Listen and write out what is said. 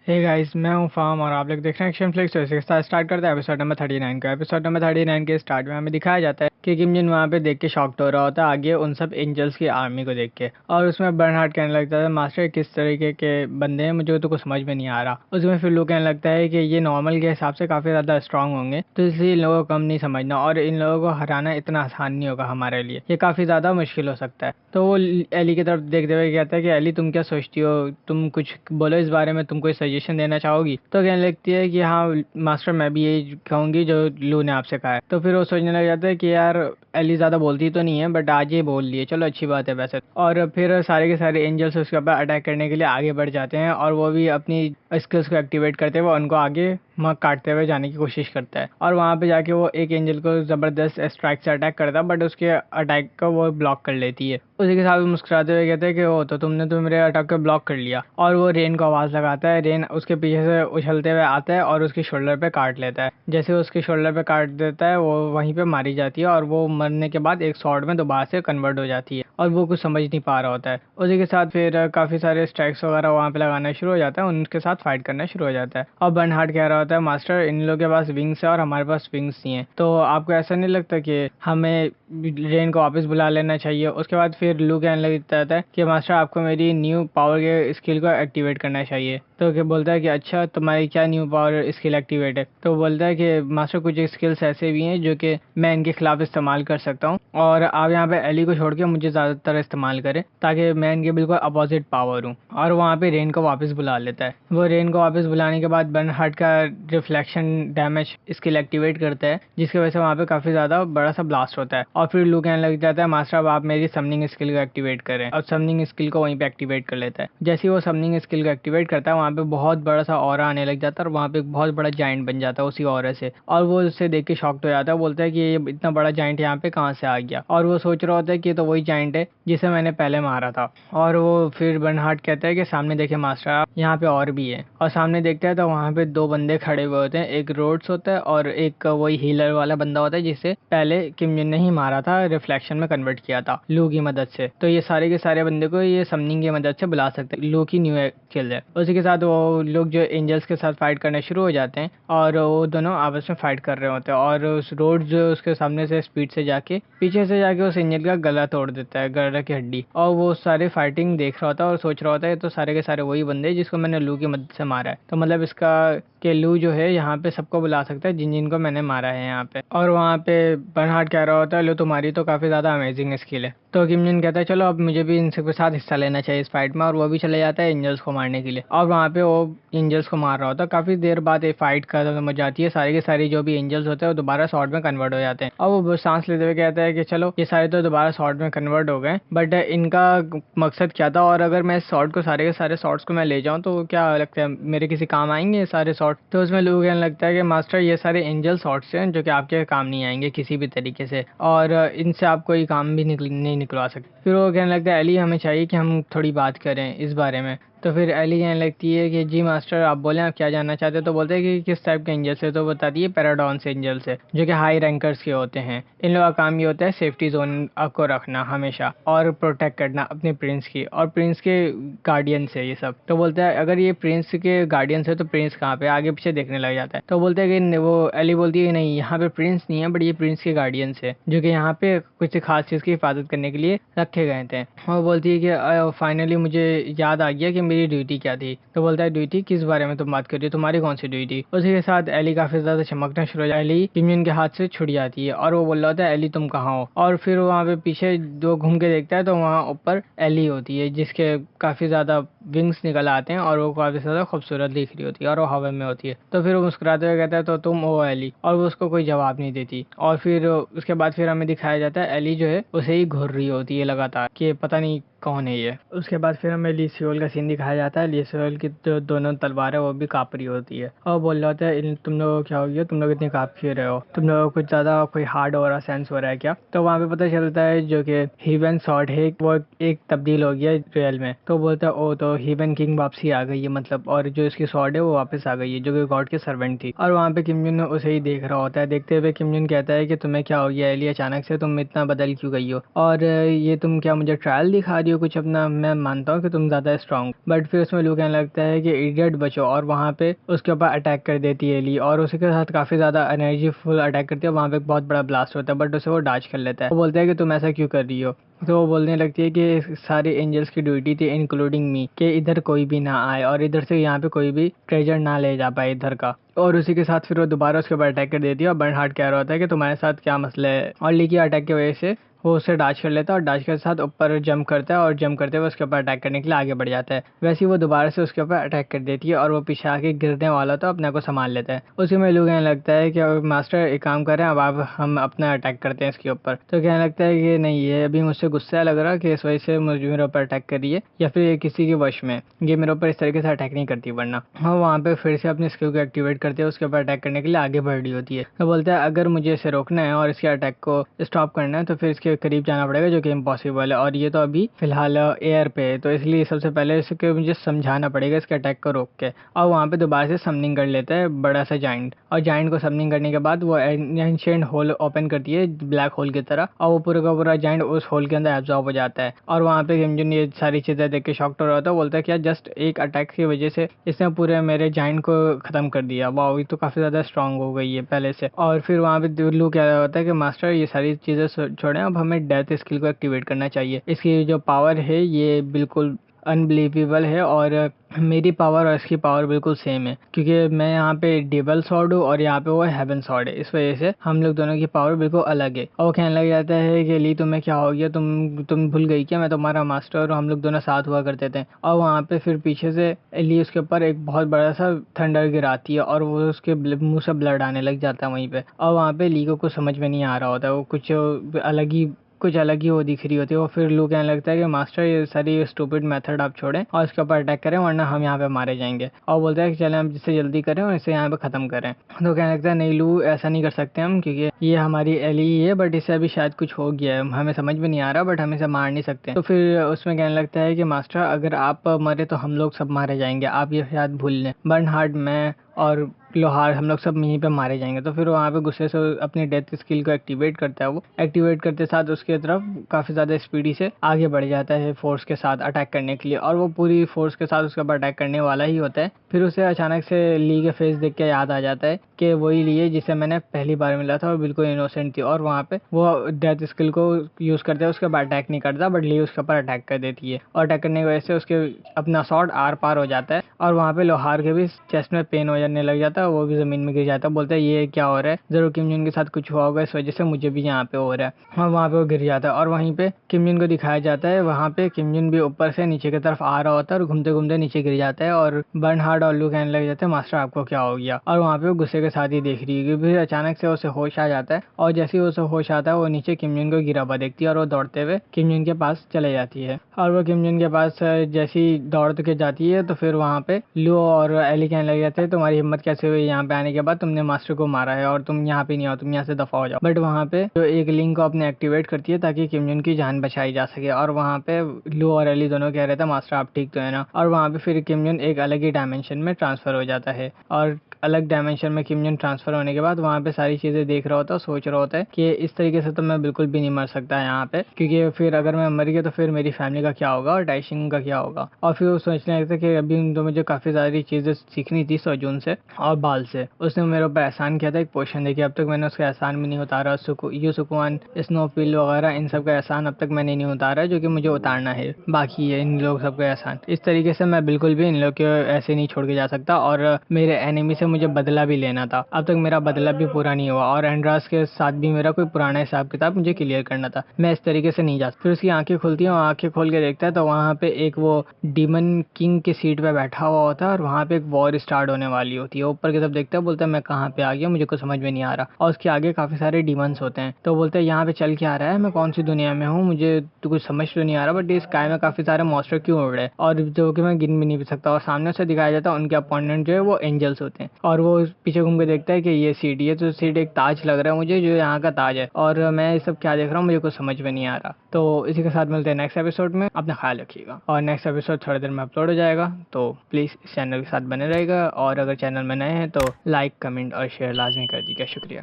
Hey guys, मैं हूं farm और आप लोग देख रहे हैं एक्शन फ्लिक्स। वैसे के साथ स्टार्ट करते हैं एपिसोड नंबर 39 का। एपिसोड नंबर 39 के स्टार्ट में हमें दिखाया जाता है कि किम जिन वहां पे देख के शॉक्ड हो रहा होता है आगे उन सब एंजल्स की आर्मी को देख के, और उसमें बर्नहार्ड कहने लगता है मास्टर किस तरीके के बंदे हैं, मुझे तो कुछ समझ में नहीं आ रहा। उसमें फिर लोग कहने लगता है कि ये नॉर्मल के हिसाब से काफी ज्यादा स्ट्रांग होंगे, तो इसलिए इन लोगों को कम नहीं समझना और इन लोगों को हराना इतना आसान नहीं होगा हमारे लिए, ये काफी ज्यादा मुश्किल हो सकता है। तो वो एली की तरफ देखते हुए कहता है कि एली तुम क्या सोचती हो, तुम कुछ बोलो इस बारे में, तुम कोई सजेशन देना चाहोगी। तो कहने लगती है कि हाँ मास्टर, मैं भी यही कहूंगी जो लू ने आपसे कहा है। तो फिर वो सोचने लग जाता है कि यार एली ज्यादा बोलती तो नहीं है बट आज ये बोल लिए, चलो अच्छी बात है वैसे। और फिर सारे के सारे एंजल्स उसके ऊपर अटैक करने के लिए आगे बढ़ जाते हैं और वो भी अपनी स्किल्स को एक्टिवेट करते हुए उनको आगे काटते हुए जाने की कोशिश करता है। और वहां पे जाके वो एक एंजल को जबरदस्त स्ट्राइक से अटैक करता है बट उसके अटैक को वो ब्लॉक कर लेती है। उसी के साथ वो मुस्कुराते हुए कहते हैं कि वो तो तुमने तो मेरे अटैक को ब्लॉक कर लिया। और वो रेन को आवाज लगाता है, रेन उसके पीछे से उछलते हुए आता है और उसके शोल्डर पे काट लेता है। जैसे वो उसके शोल्डर पे काट देता है वो वहीं पे मारी जाती है और वो मरने के बाद एक स्वॉर्ड में दोबारा से कन्वर्ट हो जाती है और वो कुछ समझ नहीं पा रहा होता है। उसी के साथ फिर काफी सारे स्ट्राइक्स वगैरह वहां पे लगाना शुरू हो जाता है, उनके साथ फाइट करना शुरू हो जाता है। और बर्नहार्ड कह रहा होता है मास्टर इन लोगों के पास विंग्स है और हमारे पास विंग्स नहीं है, तो आपको ऐसा नहीं लगता कि हमें रेन को वापस बुला लेना चाहिए। उसके बाद फिर लू कहने लगता है कि मास्टर आपको मेरी न्यू पावर के स्किल को एक्टिवेट करना चाहिए। तो क्या बोलता है कि अच्छा तुम्हारी क्या न्यू पावर स्किल एक्टिवेट है। तो बोलता है कि मास्टर कुछ स्किल्स ऐसे भी हैं जो कि मैं इनके खिलाफ इस्तेमाल कर सकता हूँ और आप यहाँ पे एली को छोड़ के मुझे ज़्यादातर इस्तेमाल करें ताकि मैं इनके बिल्कुल अपोजिट पावर हूँ। और वहाँ पे रेन को वापस बुला लेता है। वो रेन को वापस बुलाने के बाद बर्नहार्ड का रिफ्लेक्शन डैमेज स्किल एक्टिवेट करता है जिसकी वजह से वहाँ पे काफ़ी ज़्यादा बड़ा सा ब्लास्ट होता है। और फिर लू कहने लग जाता है मास्टर अब आप मेरी समनिंग स्किल को एक्टिवेट करें, और समनिंग स्किल को वहीं पे एक्टिवेट कर लेता है। जैसे ही वो समनिंग स्किल को एक्टिवेट करता है वहाँ पे बहुत बड़ा सा ऑरा आने लग जाता है और वहाँ पे एक बहुत बड़ा जाइंट बन जाता है उसी ऑरा से। और वो उससे देख के शॉक्ड हो जाता है, बोलता है कि ये इतना बड़ा जाइंट यहाँ पे कहाँ से आ गया। और वो सोच रहा होता है कि ये तो वही जाइंट है जिसे मैंने पहले मारा था। और वो फिर बर्नहार्ड कहता है कि सामने देखे मास्टर आप, यहाँ पे और भी है। और सामने देखते हैं तो वहाँ पे दो बंदे खड़े हुए होते हैं, एक रोड्स होता है और एक वही हीलर वाला बंदा होता है जिसे पहले किम जिन ने ही मारा था, रिफ्लेक्शन में कन्वर्ट किया था लू की मदद से। तो ये सारे के सारे बंदे को ये समनिंग की मदद से बुला सकते हैं, लू की न्यू स्किल है। उसी के साथ वो लोग जो एंजल्स के साथ फाइट करना शुरू हो जाते हैं और वो दोनों आपस में फाइट कर रहे होते हैं। और उस रोड जो उसके सामने से स्पीड से जाके पीछे से जाके उस एंजल का गला तोड़ देता है, गला की हड्डी। और वो सारे फाइटिंग देख रहा होता है और सोच रहा होता है तो सारे के सारे वही बंदे जिसको मैंने लू की मदद से मारा है। तो मतलब इसका कि लू जो है यहाँ पे सबको बुला सकता है जिन जिनको मैंने मारा है यहाँ पे। और वहाँ पे बर्नहार्ड कह रहा होता है लो तुम्हारी तो काफी ज्यादा अमेजिंग स्किल है। तो किम जिन कहता है चलो अब मुझे भी इनसे के साथ हिस्सा लेना चाहिए इस फाइट में, और वो भी चले जाता है एंजल्स को मारने के लिए। और वहाँ पे वो एंजल्स को मार रहा होता है। काफी देर बाद ये फाइट खत्म हो जाती है, सारे के सारे जो भी एंजल्स होते हैं वो दोबारा स्वॉर्ड में कन्वर्ट हो जाते हैं। और वो सांस लेते हुए कहता है कि चलो ये सारे तो दोबारा स्वॉर्ड में कन्वर्ट हो गए बट इनका मकसद क्या था, और अगर मैं इस स्वॉर्ड को सारे के सारे स्वॉर्ड्स को मैं ले जाऊँ तो क्या लगता है मेरे किसी काम आएंगे ये सारे स्वॉर्ड। तो उसमें लोगों कहने लगता है कि मास्टर ये सारे एंजल स्वॉर्ड्स हैं जो कि आपके काम नहीं आएंगे किसी भी तरीके से, और इनसे आप कोई काम भी नहीं निकलवा सकते। फिर वो कहने लगता है एली हमें चाहिए कि हम थोड़ी बात करें इस बारे में। तो फिर एली कहने लगती है कि जी मास्टर आप बोलें आप क्या जानना चाहते हैं। तो बोलते हैं कि किस टाइप के एंजल से। तो बताती है पैराडॉन्स एंजल से जो कि हाई रैंकर्स के होते हैं। इन लोगों का काम ये होता है सेफ्टी जोन को रखना हमेशा और प्रोटेक्ट करना अपने प्रिंस की और प्रिंस के गार्डियन से ये सब। तो बोलता है अगर ये प्रिंस के गार्डियन है तो प्रिंस कहाँ पे, आगे पीछे देखने लग जाता है। तो बोलते हैं कि वो एली बोलती है नहीं यहाँ पे प्रिंस नहीं है बट ये प्रिंस के गार्डियंस है जो कि यहाँ पे कुछ खास चीज की हिफाजत करने के लिए रखे गए थे। और बोलती है कि फाइनली मुझे याद आ गया कि मेरी ड्यूटी क्या थी। तो बोलता है ड्यूटी किस बारे में तुम बात कर रही हो, तुम्हारी कौन सी ड्यूटी। उसी के साथ एली काफी ज्यादा चमकना शुरू हो जाती है। एली किम जिन के हाथ से छुट जाती है और वो बोल रहा होता है एली तुम कहाँ हो। और फिर वहाँ पे पीछे जो घूम के देखता है तो वहाँ ऊपर एली होती है जिसके काफी ज्यादा विंग्स निकल आते हैं और वो काफी ज्यादा खूबसूरत दिख रही होती है और वो हवा में होती है। तो फिर वो मुस्कुराते हुए कहता है तो तुम हो एली, और वो उसको कोई जवाब नहीं देती। और फिर उसके बाद फिर हमें दिखाया जाता है एली जो है उसे ही घूर रही होती है लगातार कि पता नहीं कौन है ये। उसके बाद फिर हमें ली सियोल का सीन दिखाया जाता है। ली सियोल की जो दोनों तलवार है वो भी कांप रही होती है और बोल रहा होता है तुम लोगों को क्या हो गया, तुम लोग इतने कांप क्यों रहे हो, तुम लोगों को कुछ ज्यादा कोई हार्ड हो रहा सेंस हो रहा है क्या। तो वहाँ पे पता चलता है जो कि हीवन सॉर्ड है वो एक तब्दील हो गया रियल में। तो बोलता है ओ तो हीवन किंग वापसी आ गई है मतलब, और जो इसकी स्वॉर्ड है वो वापस आ गई है जो कि गॉड की सर्वेंट थी। और वहाँ पे किम जुन उसे ही देख रहा होता है। देखते हुए किम जुन कहता है कि तुम्हें क्या हो गया एली, अचानक से तुम इतना बदल क्यों गई हो, और ये तुम क्या मुझे ट्रायल दिखा रही हो कुछ अपना। मैं मानता हूँ कि तुम ज़्यादा स्ट्रांग, बट फिर उसमें लू कहने लगता है कि इडियट बचो, और वहाँ पे उसके ऊपर अटैक कर देती है एली, और उसके साथ काफ़ी ज़्यादा एनर्जी फुल अटैक करती है। वहाँ पे एक बहुत बड़ा ब्लास्ट होता है, बट उसे वो डाच कर लेता है। वो बोलता है कि तुम ऐसा क्यों कर रही हो। तो वो बोलने लगती है कि सारे एंजल्स की ड्यूटी थी इंक्लूडिंग मी कि इधर कोई भी ना आए और इधर से यहाँ पे कोई भी ट्रेजर ना ले जा पाए इधर का। और उसी के साथ फिर वो दोबारा उसके ऊपर अटैक कर देती है, और बर्नहार्ड कह रहा होता है कि तुम्हारे साथ क्या मसला है। और ली की अटैक की वजह से वो उसे डाच कर लेता है, और डाच के साथ ऊपर जंप करता है, और जंप करते हुए उसके ऊपर अटैक करने के लिए आगे बढ़ जाता है। वैसे ही वो दोबारा से उसके ऊपर अटैक कर देती है, और वो पीछे आके गिरने वाला तो अपने को संभाल लेता है। उसी में लू कहने लगता है कि अब मास्टर एक काम करें, अब आप हम अपना अटैक करते हैं इसके ऊपर। तो कहने लगता है कि नहीं, ये अभी मुझसे गुस्सा लग रहा कि इस वजह से मुझे मेरे ऊपर अटैक कर रही है, या फिर ये किसी के वश में, ये मेरे ऊपर इस तरीके से अटैक नहीं करती वरना। हाँ, वहाँ पे फिर से अपनी स्किल को एक्टिवेट करते हैं, उसके ऊपर अटैक करने के लिए आगे बढ़ रही होती है। तो बोलता है अगर मुझे इसे रोकना है और इसके अटैक को स्टॉप करना है तो फिर इसके करीब जाना पड़ेगा, जो कि इम्पॉसिबल है, और ये तो अभी फिलहाल एयर पे है, तो इसलिए सबसे पहले इसके मुझे समझाना पड़ेगा इसके अटैक को रोक के। और वहाँ पे दोबारा से समनिंग कर लेता है बड़ा सा जाइंट, और जाइंट को समनिंग करने के बाद वो एंशिएंट होल ओपन करती है ब्लैक होल की तरह, और वो पूरा का पूरा जाइंट उस होल के अंदर एब्जॉर्ब हो जाता है। और वहाँ पे किम जुन ये सारी चीज़ें देख के शॉक्ड हो रहा था। बोलता है कि जस्ट एक अटैक की वजह से इसने पूरे मेरे जाइंट को ख़त्म कर दिया, वाह ये तो काफ़ी ज़्यादा स्ट्रांग हो गई है पहले से। और फिर वहाँ पे दुल्लू कह रहा होता है कि मास्टर ये सारी चीज़ें छोड़ें, अब हमें डेथ स्किल को एक्टिवेट करना चाहिए। इसकी जो पावर है ये बिल्कुल अनबिलीवेबल है, और मेरी पावर और इसकी पावर बिल्कुल सेम है, क्योंकि मैं यहाँ पे डेबल सॉर्ड हूँ और यहाँ पे वो हेवन सॉर्ड है। इस वजह से हम लोग दोनों की पावर बिल्कुल अलग है। और वो कहने लग जाता है कि ली तुम्हें क्या हो गया, तुम भूल गई क्या, मैं तुम्हारा मास्टर और हम लोग दोनों साथ हुआ करते थे। और वहाँ पे फिर पीछे से ली उसके ऊपर एक बहुत बड़ा सा थंडर गिराती है, और वो उसके मुंह से ब्लड आने लग जाता है वहीं पे। और वहाँ पे ली को कुछ समझ में नहीं आ रहा होता है, वो कुछ अलग ही वो दिख रही होती है। वो फिर लू कहने लगता है कि मास्टर ये सारी स्टूपिड मेथड आप छोड़ें और इसके ऊपर अटैक करें, वरना हम यहाँ पे मारे जाएंगे। और बोलता है कि चलें हम जिससे जल्दी करें और इसे यहाँ पे ख़त्म करें। तो कहने लगता है नहीं लू, ऐसा नहीं कर सकते हम, क्योंकि ये हमारी एली ही है, बट इससे अभी शायद कुछ हो गया है, हमें समझ में नहीं आ रहा, बट हम इसे मार नहीं सकते। तो फिर उसमें कहने लगता है कि मास्टर अगर आप मरे तो हम लोग सब मारे जाएंगे, आप ये शायद भूल लें। बर्नहार्ड, मैं और लोहार, हम लोग सब यहीं पे मारे जाएंगे। तो फिर वहाँ पे गुस्से से अपनी डेथ स्किल को एक्टिवेट करता है। वो एक्टिवेट करते साथ उसके तरफ काफ़ी ज़्यादा स्पीडी से आगे बढ़ जाता है फोर्स के साथ अटैक करने के लिए, और वो पूरी फोर्स के साथ उसके ऊपर अटैक करने वाला ही होता है। फिर उसे अचानक से ली के फेस देख के याद आ जाता है कि वही ली है जिसे मैंने पहली बार मिला था और बिल्कुल इनोसेंट थी, और वहाँ पे वो डेथ स्किल को यूज़ करते हैं, उसके बाद अटैक नहीं करता, बट ली उसके ऊपर अटैक कर देती है, और अटैक करने की वजह से उसके अपना शॉट आर पार हो जाता है, और वहाँ पे लोहार के भी चेस्ट में पेन हो जाने लग जाता है, वो भी ज़मीन में गिर जाता है। बोलता है ये क्या हो रहा है, ज़रूर किम जुन के साथ कुछ हुआ होगा, इस वजह से मुझे भी यहाँ पे हो रहा है। और वहाँ पे वो गिर जाता है, और वहीं पे किम जुन को दिखाया जाता है, वहाँ पे किम जुन भी ऊपर से नीचे की तरफ आ रहा होता है और घूमते घूमते नीचे गिर जाता है, और बर्नहार्ड और लू कहने लग जाते हैं मास्टर आपको क्या हो गया। और वहाँ पे वो गुस्से के साथ ही देख रही है। फिर अचानक से उसे होश आ जाता है, और जैसे ही उसे होश आता है वो नीचे किम जुन को गिरा हुआ देखती है, और वो दौड़ते हुए किम जुन के पास चले जाती है। और वो किम जुन के पास जैसी दौड़ के जाती है तो फिर वहाँ पे लू और एली कहने लग जाते हैं तुम्हारी हिम्मत कैसे हुई यहाँ पे आने के बाद, तुमने मास्टर को मारा है और तुम यहाँ पे नहीं आओ, तुम यहाँ से दफा हो जाओ। बट वहाँ पे जो एक लिंक को अपने एक्टिवेट करती है ताकि किम जुन की जान बचाई जा सके, और वहाँ पे लू और एली दोनों कह रहे थे मास्टर आप ठीक तो है ना। और वहाँ पे फिर किम जुन एक अलग ही डायमेंशन में ट्रांसफर हो जाता है, और अलग डायमेंशन में किम जुन ट्रांसफर होने के बाद वहाँ पे सारी चीज़ें देख रहा होता है, सोच रहा होता है कि इस तरीके से तो मैं बिल्कुल भी नहीं मर सकता यहाँ पे, क्योंकि फिर अगर मैं मर गया तो फिर मेरी फैमिली का क्या होगा और डाइशिंग का क्या होगा। और फिर वो सोचने लगता है कि अभी तो मुझे काफ़ी सारी चीज़ें सीखनी थी सोजून से और बाल से। उसने मेरे ऊपर एहसान किया था एक पोशन देखिए, अब तक मैंने उसका एहसान भी नहीं उतारा। सुकुआन, स्नोफिल वगैरह इन सब का एहसान अब तक मैंने नहीं उतारा, जो कि मुझे उतारना है, बाकी है इन लोग सबका एहसान। इस तरीके से मैं बिल्कुल भी इन लोग को ऐसे नहीं छोड़ के जा सकता, और मेरे एनिमी से मुझे बदला भी लेना था। अब तक मेरा बदला भी पूरा नहीं हुआ, और एंड्रास के साथ भी मेरा कोई पुराना हिसाब किताब मुझे क्लियर करना था। मैं इस तरीके से नहीं जा सकता। फिर उसकी आंखें खुलती हैं, आंखें खोल के देखता है तो वहाँ पे एक वो डीमन किंग की सीट पे बैठा हुआ होता है, और वहाँ पे एक वॉर स्टार्ट होने वाली होती है। ऊपर की तरफ देखता है, बोलता है मैं कहाँ पे आ गया, मुझे कुछ समझ में नहीं आ रहा। और उसके आगे काफी सारे डीमंस होते हैं, तो बोलते हैं यहाँ पे चल के आ रहा है, मैं कौन सी दुनिया में हूँ, मुझे तो कुछ समझ तो नहीं आ रहा, बट इस स्काई में काफी सारे मॉन्स्टर क्यों उड़ रहे हैं, और जो कि मैं गिन भी नहीं सकता। और सामने से दिखाया जाता है उनके अपोनेंट जो है वो एंजल्स होते हैं, और वो पीछे घूम के देखता है कि ये सीट तो सीट एक ताज लग रहा है मुझे, जो यहाँ का ताज है, और मैं ये सब क्या देख रहा हूँ, मुझे कुछ समझ में नहीं आ रहा। तो इसी के साथ मिलते हैं नेक्स्ट एपिसोड में। अपना ख्याल रखिएगा, और नेक्स्ट एपिसोड थोड़ी देर में अपलोड हो जाएगा, तो प्लीज़ इस चैनल के साथ बने रहेगा। और अगर चैनल में नए हैं तो लाइक, कमेंट और शेयर लाजमी कर दीजिएगा। शुक्रिया।